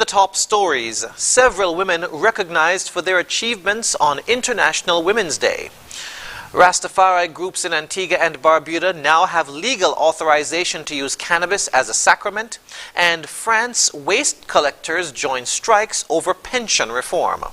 the top stories, several women recognized for their achievements on International Women's Day. Rastafari groups in Antigua and Barbuda now have legal authorization to use cannabis as a sacrament, and France waste collectors join strikes over pension reform.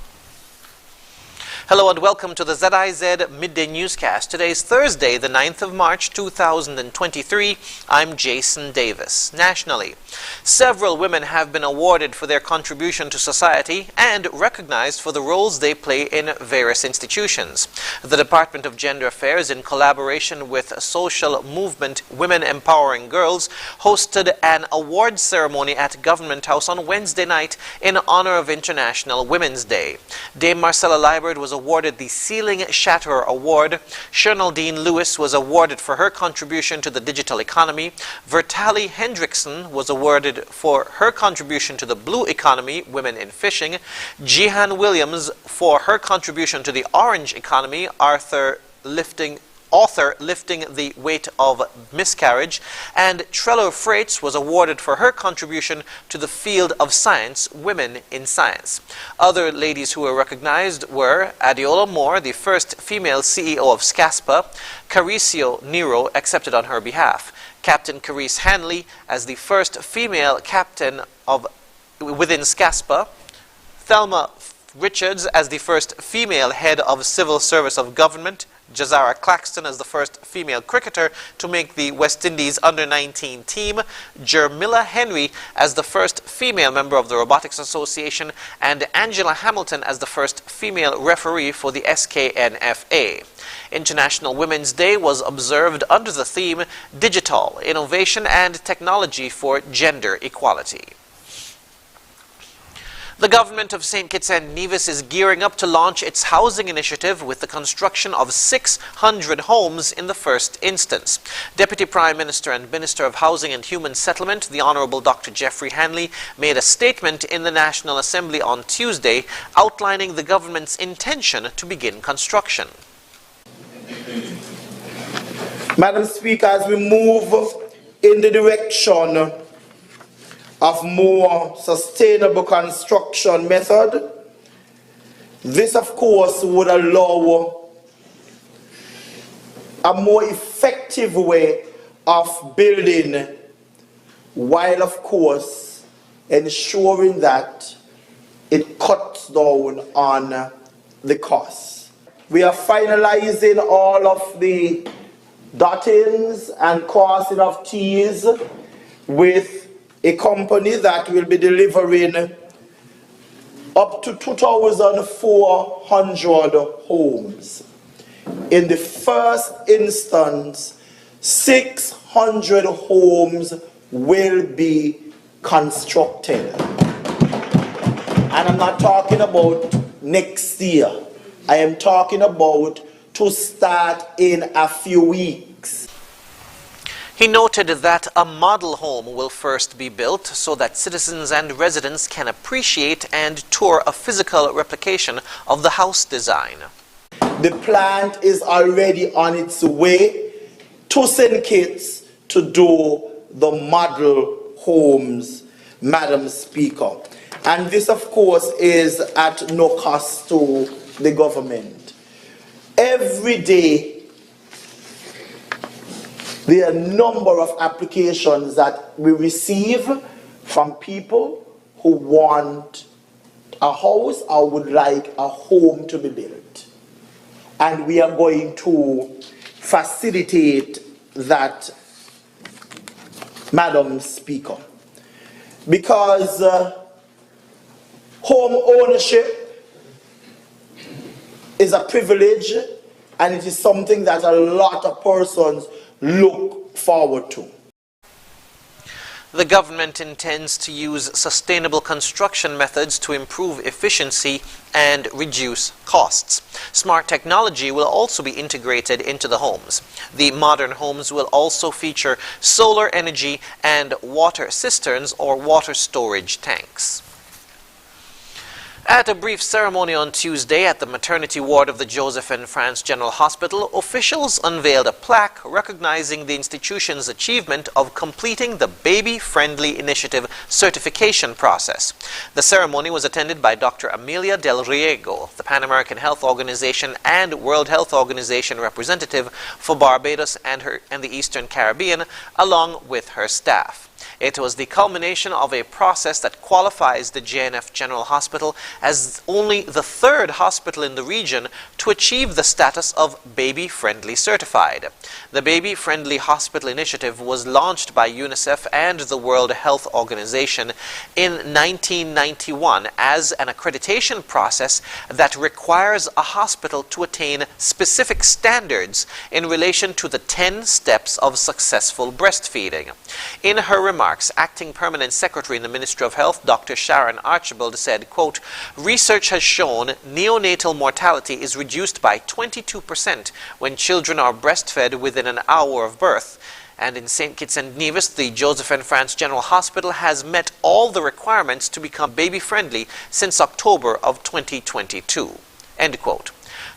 Hello and welcome to the ZIZ Midday Newscast. Today is Thursday, the 9th of March, 2023. I'm Jason Davis. Nationally, several women have been awarded for their contribution to society and recognized for the roles they play in various institutions. The Department of Gender Affairs, in collaboration with social movement Women Empowering Girls, hosted an award ceremony at Government House on Wednesday night in honor of International Women's Day. Dame Marcella Liburd was awarded the Ceiling Shatterer Award. Shernaldine Lewis was awarded for her contribution to the digital economy. Vertali Hendrickson was awarded for her contribution to the blue economy, women in fishing. Jihan Williams for her contribution to the orange economy, author lifting the weight of miscarriage, and Trello Freights was awarded for her contribution to the field of science, women in science. Other ladies who were recognized were Adiola Moore, the first female CEO of SCASPA, Caricio Nero accepted on her behalf, Captain Carice Hanley as the first female captain within SCASPA, Thelma Richards as the first female head of Civil Service of Government, Jazara Claxton as the first female cricketer to make the West Indies under-19 team, Jermilla Henry as the first female member of the Robotics Association, and Angela Hamilton as the first female referee for the SKNFA. International Women's Day was observed under the theme Digital, Innovation and Technology for Gender Equality. The government of St. Kitts and Nevis is gearing up to launch its housing initiative with the construction of 600 homes in the first instance. Deputy Prime Minister and Minister of Housing and Human Settlement, the Honourable Dr. Jeffrey Hanley, made a statement in the National Assembly on Tuesday outlining the government's intention to begin construction. Madam Speaker, as we move in the direction of more sustainable construction method, this of course would allow a more effective way of building, while of course ensuring that it cuts down on the costs. We are finalizing all of the dottings and crossing of T's with a company that will be delivering up to 2,400 homes. In the first instance, 600 homes will be constructed. And I'm not talking about next year. I am talking about to start in a few weeks. He noted that a model home will first be built so that citizens and residents can appreciate and tour a physical replication of the house design. The plant is already on its way to St. Kitts to do the model homes, Madam Speaker. And this, of course, is at no cost to the government. Every day, there are a number of applications that we receive from people who want a house or would like a home to be built. And we are going to facilitate that, Madam Speaker, because home ownership is a privilege, and it is something that a lot of persons look forward to. The government intends to use sustainable construction methods to improve efficiency and reduce costs. Smart technology will also be integrated into the homes. The modern homes will also feature solar energy and water cisterns or water storage tanks. At a brief ceremony on Tuesday at the maternity ward of the Joseph and France General Hospital, officials unveiled a plaque recognizing the institution's achievement of completing the Baby Friendly Initiative certification process. The ceremony was attended by Dr. Amelia Del Riego, the Pan American Health Organization and World Health Organization representative for Barbados and the Eastern Caribbean, along with her staff. It was the culmination of a process that qualifies the JNF General Hospital as only the third hospital in the region to achieve the status of Baby Friendly certified. The Baby Friendly Hospital Initiative was launched by UNICEF and the World Health Organization in 1991 as an accreditation process that requires a hospital to attain specific standards in relation to the 10 steps of successful breastfeeding. In her remarks, Acting Permanent Secretary in the Ministry of Health, Dr. Sharon Archibald, said, quote, "Research has shown neonatal mortality is reduced by 22% when children are breastfed within an hour of birth. And in St. Kitts and Nevis, the Joseph and France General Hospital has met all the requirements to become baby-friendly since October of 2022. End quote.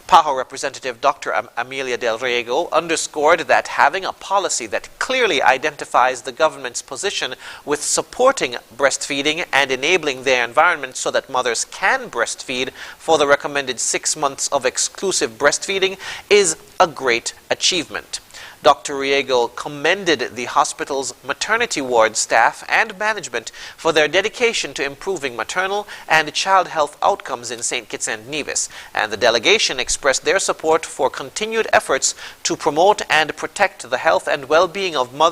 PAHO Representative Dr. Amelia Del Riego underscored that having a policy that clearly identifies the government's position with supporting breastfeeding and enabling their environment so that mothers can breastfeed for the recommended 6 months of exclusive breastfeeding is a great achievement. Dr. Riego commended the hospital's maternity ward staff and management for their dedication to improving maternal and child health outcomes in St. Kitts and Nevis, and the delegation expressed their support for continued efforts to promote and protect the health and well-being of mothers